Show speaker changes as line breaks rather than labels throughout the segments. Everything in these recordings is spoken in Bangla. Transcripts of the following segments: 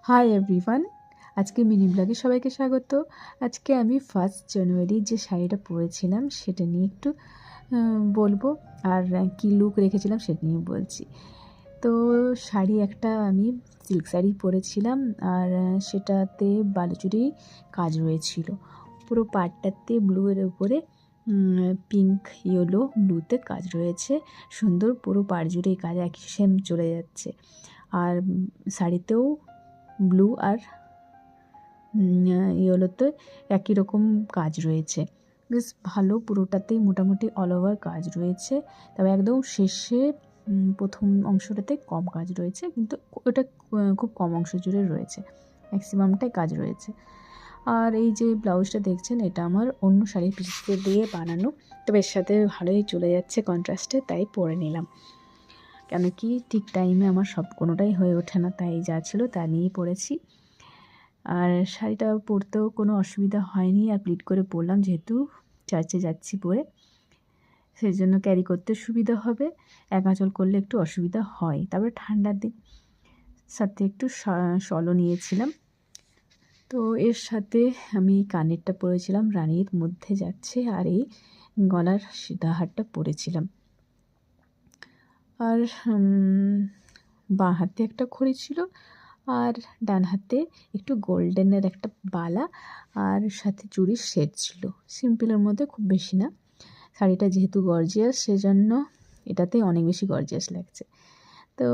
হাই এভরিওয়ান, আজকে মিনি ব্লগে সবাইকে স্বাগত। আজকে আমি 1 জানুয়ারি যে শাড়িটা পরেছিলাম সেটা নিয়ে একটু বলবো, আর কি লুক রেখেছিলাম সেটা নিয়ে বলছি। তো শাড়ি একটা আমি সিল্ক শাড়ি পরেছিলাম, আর সেটাতে বালুচুরি কাজ রয়েছিল। পুরো পাড়টাতে ব্লু এর উপরে পিঙ্ক ইয়েলো ব্লুতে কাজ রয়েছে, সুন্দর পুরো পাড় জুড়ে এই কাজ একই সেম চলে যাচ্ছে। আর শাড়িতেও ব্লু আর ইয়েলোতে একই রকম কাজ রয়েছে, বেশ ভালো। পুরোটাতেই মোটামুটি অল ওভার কাজ রয়েছে, তবে একদম শেষে প্রথম অংশটাতে কম কাজ রয়েছে, কিন্তু ওটা খুব কম অংশ জুড়ে রয়েছে, ম্যাক্সিমামটাই কাজ রয়েছে। আর এই যে ব্লাউজটা দেখছেন, এটা আমার অন্য শাড়ির পিসে দিয়ে বানানো, তবে এর সাথে ভালোই চলে যাচ্ছে কন্ট্রাস্টে, তাই পরে নিলাম। কেন কি ঠিক টাইমে আমার সব কোনোটাই হয়ে ওঠে না, তাই যা ছিল তা নিয়েই পরেছি। আর শাড়িটা পরতেও কোনো অসুবিধা হয়নি, আর প্লিট করে পরলাম, যেহেতু চার্চে যাচ্ছি পরে, সেই জন্য ক্যারি করতে সুবিধা হবে। এক আঁচল করলে একটু অসুবিধা হয়, তারপরে ঠান্ডার দিন, সাথে একটু শলও নিয়েছিলাম। তো এর সাথে আমি কানেরটা পরেছিলাম, রানীর মধ্যে যাচ্ছে, আর এই গলার সীতাহারটা পরেছিলাম। আর বাঁ হাতে একটা ঘড়ি ছিল, আর ডান হাতে একটু গোল্ডেনের একটা বালা, আর সাথে চুড়ির সেট ছিল, সিম্পলের মধ্যে, খুব বেশি না। শাড়িটা যেহেতু গর্জিয়াস, সেজন্য এটাতে অনেক বেশি গর্জিয়াস লাগছে। তো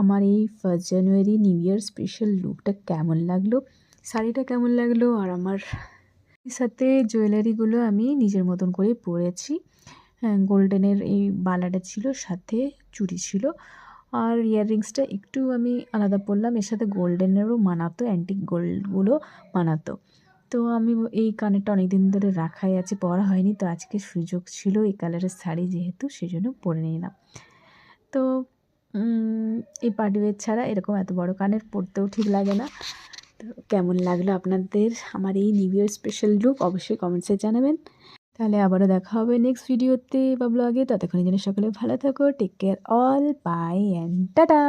আমার এই 1 জানুয়ারি নিউ ইয়ার স্পেশাল লুকটা কেমন লাগলো, শাড়িটা কেমন লাগলো, আর আমার সাথে জুয়েলারিগুলো আমি নিজের মতন করেই পরেছি। হ্যাঁ, গোল্ডেনের এই বালাটা ছিল, সাথে চুড়ি ছিল, আর ইয়াররিংসটা একটু আমি আলাদা পরলাম, এর সাথে গোল্ডেনেরও মানাতো, অ্যান্টিক গোল্ডগুলো মানাতো। তো আমি এই কানেরটা অনেক দিন ধরে রাখাই আছে, পরা হয়নি, তো আজকে সুযোগ ছিল এই কালারের শাড়ি যেহেতু, সেজন্য পরে নিলাম। তো এই পার্টিওয়্যার ছাড়া এরকম এত বড় কানের পরতেও ঠিক লাগে না। তো কেমন লাগলো আপনাদের আমার এই নিউ ইয়ার স্পেশাল লুক, অবশ্যই কমেন্টসে জানাবেন। তাহলে আবারও দেখা হবে নেক্সট ভিডিওতে বা ব্লগে। ততক্ষণের জন্য সকলে ভালো থাকো, take care all, bye and tata.